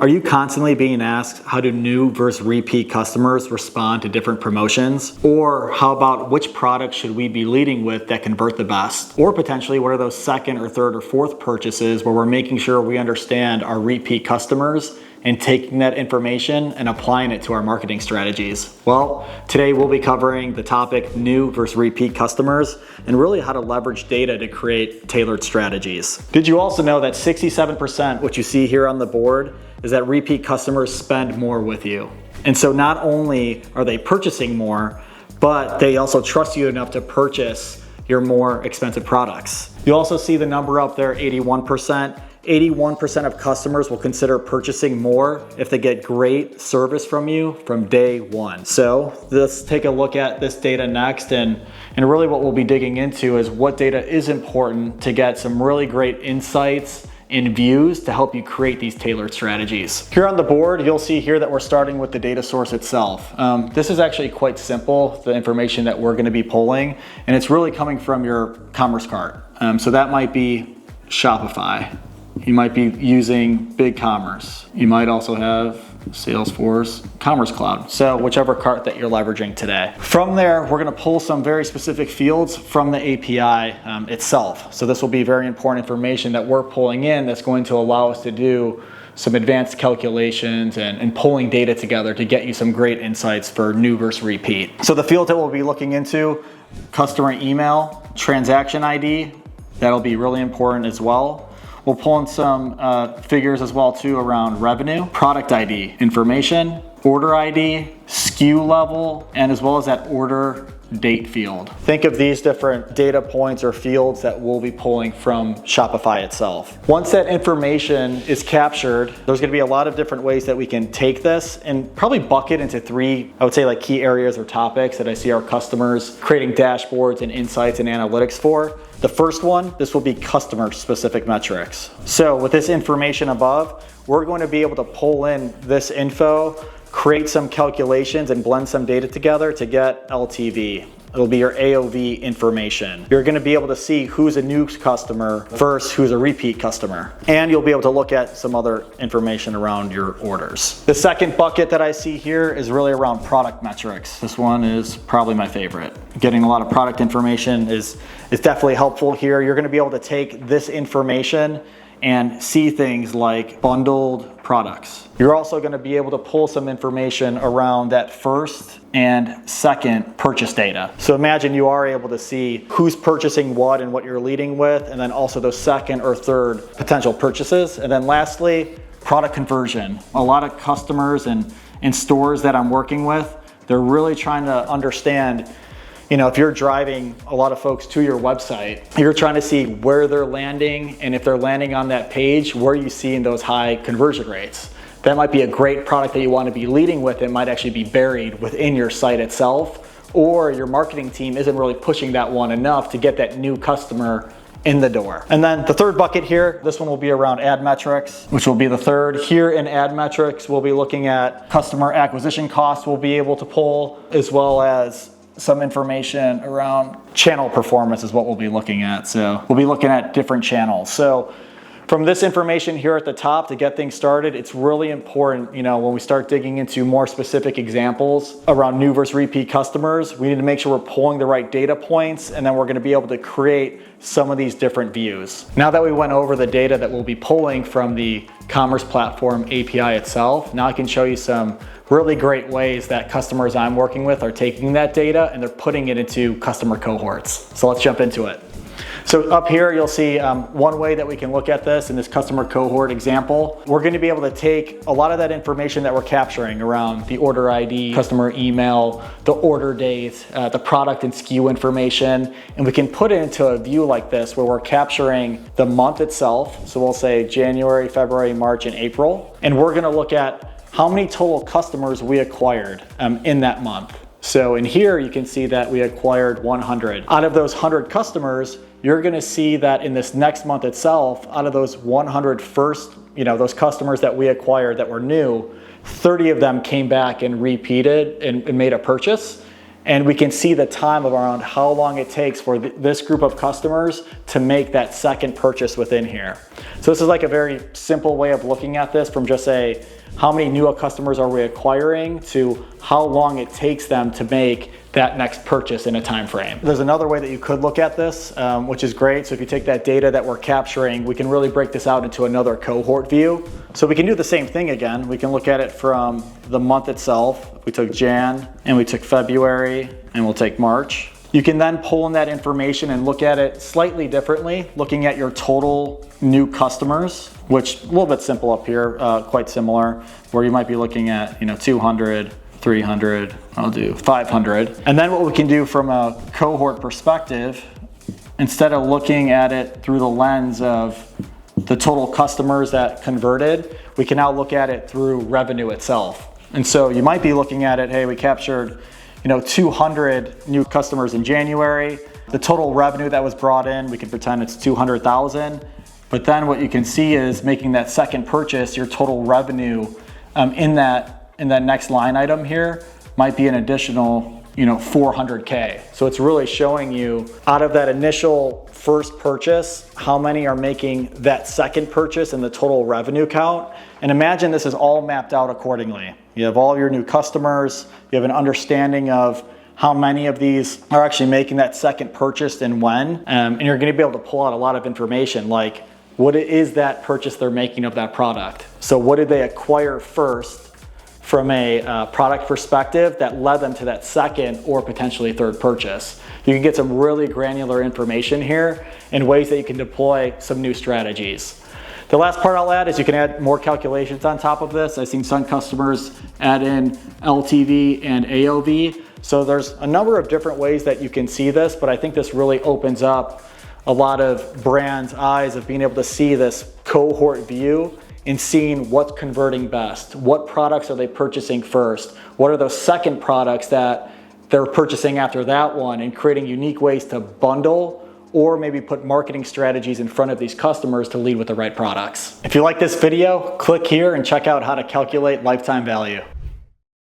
Are you constantly being asked how do new versus repeat customers respond to different promotions? Or how about which products should we be leading with that convert the best? Or potentially what are those second or third or fourth purchases where we're making sure we understand our repeat customers and taking that information and applying it to our marketing strategies? Well, today we'll be covering the topic new versus repeat customers and really how to leverage data to create tailored strategies. Did you also know that 67%, what you see here on the board, is that repeat customers spend more with you? And so not only are they purchasing more, but they also trust you enough to purchase your more expensive products. You also see the number up there, 81%. 81% of customers will consider purchasing more if they get great service from you from day one. So let's take a look at this data next, and really what we'll be digging into is what data is important to get some really great insights and views to help you create these tailored strategies. Here on the board, you'll see here that we're starting with the data source itself. This is actually quite simple, the information that we're gonna be pulling, and it's really coming from your commerce cart. So that might be Shopify. You might be using BigCommerce. You might also have Salesforce Commerce Cloud. So whichever cart that you're leveraging today. From there, we're gonna pull some very specific fields from the API itself. So this will be very important information that we're pulling in that's going to allow us to do some advanced calculations and pulling data together to get you some great insights for new versus repeat. So the fields that we'll be looking into, customer email, transaction ID, that'll be really important as well. We'll pull in some figures as well too around revenue, product ID information, order ID, SKU level, and as well as that order date field. Think of these different data points or fields that we'll be pulling from Shopify itself. Once that information is captured, there's gonna be a lot of different ways that we can take this and probably bucket into three, I would say, like key areas or topics that I see our customers creating dashboards and insights and analytics for. The first one, this will be customer specific metrics. So with this information above, we're going to be able to pull in this info, create some calculations and blend some data together to get LTV. It'll be your AOV information. You're gonna be able to see who's a new customer versus who's a repeat customer. And you'll be able to look at some other information around your orders. The second bucket that I see here is really around product metrics. This one is probably my favorite. Getting a lot of product information is definitely helpful here. You're gonna be able to take this information and see things like bundled products. You're also gonna be able to pull some information around that first and second purchase data. So imagine you are able to see who's purchasing what and what you're leading with, and then also those second or third potential purchases. And then lastly, product conversion. A lot of customers and stores that I'm working with, they're really trying to understand, if you're driving a lot of folks to your website, you're trying to see where they're landing, and if they're landing on that page, where you see in those high conversion rates. That might be a great product that you want to be leading with. It might actually be buried within your site itself, or your marketing team isn't really pushing that one enough to get that new customer in the door. And then the third bucket here, this one will be around ad metrics, which will be the third. Here in ad metrics, we'll be looking at customer acquisition costs we'll be able to pull, as well as some information around channel performance is what we'll be looking at. So we'll be looking at different channels. So from this information here at the top to get things started, it's really important, when we start digging into more specific examples around new versus repeat customers, we need to make sure we're pulling the right data points, and then we're gonna be able to create some of these different views. Now that we went over the data that we'll be pulling from the Commerce Platform API itself, now I can show you some really great ways that customers I'm working with are taking that data and they're putting it into customer cohorts. So let's jump into it. So up here, you'll see one way that we can look at this in this customer cohort example. We're gonna be able to take a lot of that information that we're capturing around the order ID, customer email, the order date, the product and SKU information, and we can put it into a view like this where we're capturing the month itself. So we'll say January, February, March, and April. And we're gonna look at how many total customers we acquired in that month. So in here, you can see that we acquired 100. Out of those 100 customers, you're gonna see that in this next month itself, out of those 100 first, those customers that we acquired that were new, 30 of them came back and repeated and made a purchase. And we can see the time of around how long it takes for this group of customers to make that second purchase within here. So this is like a very simple way of looking at this, from just a how many new customers are we acquiring to how long it takes them to make that next purchase in a time frame. There's another way that you could look at this, which is great. So if you take that data that we're capturing, we can really break this out into another cohort view. So we can do the same thing again. We can look at it from the month itself. We took Jan and we took February and we'll take March. You can then pull in that information and look at it slightly differently, looking at your total new customers, which a little bit simple up here, quite similar, where you might be looking at 200, 300, I'll do 500. And then what we can do from a cohort perspective, instead of looking at it through the lens of the total customers that converted, we can now look at it through revenue itself. And so you might be looking at it, hey, we captured 200 new customers in January. The total revenue that was brought in, we can pretend it's 200,000. But then what you can see is making that second purchase, your total revenue in that next line item here might be an additional 400K. So it's really showing you out of that initial first purchase, how many are making that second purchase in the total revenue count. And imagine this is all mapped out accordingly. You have all your new customers, you have an understanding of how many of these are actually making that second purchase and when, and you're gonna be able to pull out a lot of information like what is that purchase they're making of that product. So what did they acquire first from a product perspective that led them to that second or potentially third purchase. You can get some really granular information here in ways that you can deploy some new strategies. The last part I'll add is you can add more calculations on top of this. I've seen some customers add in LTV and AOV. So there's a number of different ways that you can see this, but I think this really opens up a lot of brands' eyes of being able to see this cohort view and seeing what's converting best. What products are they purchasing first? What are those second products that they're purchasing after that one, and creating unique ways to bundle or maybe put marketing strategies in front of these customers to lead with the right products. If you like this video, click here and check out how to calculate lifetime value.